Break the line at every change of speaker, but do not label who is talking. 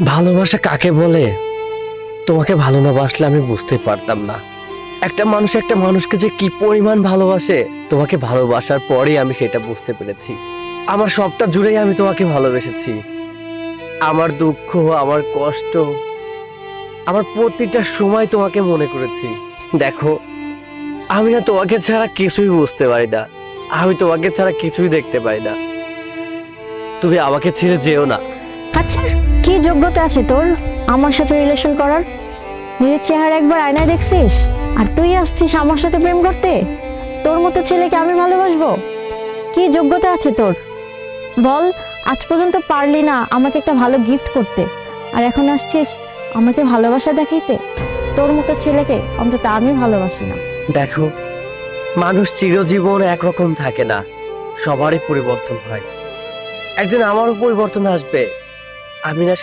ভালোবাসা কাকে বলে তোমাকে ভালো না বাসলে আমি বুঝতে পারতাম না। একটা মানুষ একটা মানুষকে যে কি পরিমাণ ভালোবাসে তোমাকে ভালোবাসার পরেই আমি সেটা বুঝতে পেরেছি। আমার সবটা জুড়েই আমি তোমাকে ভালোবেসেছি। আমার দুঃখ, আমার কষ্ট, আমার প্রতিটা সময় তোমাকে মনে করেছি। দেখো, আমি না তোমাকে ছাড়া কিছুই বুঝতে পারি না, আমি তোমাকে ছাড়া কিছুই দেখতে পাই না। তুমি আমাকে ছেড়ে যেও না।
আচ্ছা, কি যোগ্যতা আছে তোর আমার সাথে রিলেশন করার? নিজের চেহারা একবার আয়নায় দেখছিস আর তুই আসছিস আমার সাথে প্রেম করতে? তোর মতো ছেলেকে আমি ভালোবাসবো? কি যোগ্যতা আছে তোর বল? আজ পর্যন্ত পারলি না আমাকে একটা ভালো গিফট করতে, আর এখন আসছিস আমাকে ভালোবাসা দেখাইতে? তোর মতো ছেলেকে অন্তত আমি ভালোবাসি না।
দেখো, মানুষ চিরজীবন একরকম থাকে না, সবারই পরিবর্তন হয়। একদিন আমারও পরিবর্তন আসবে, আমি না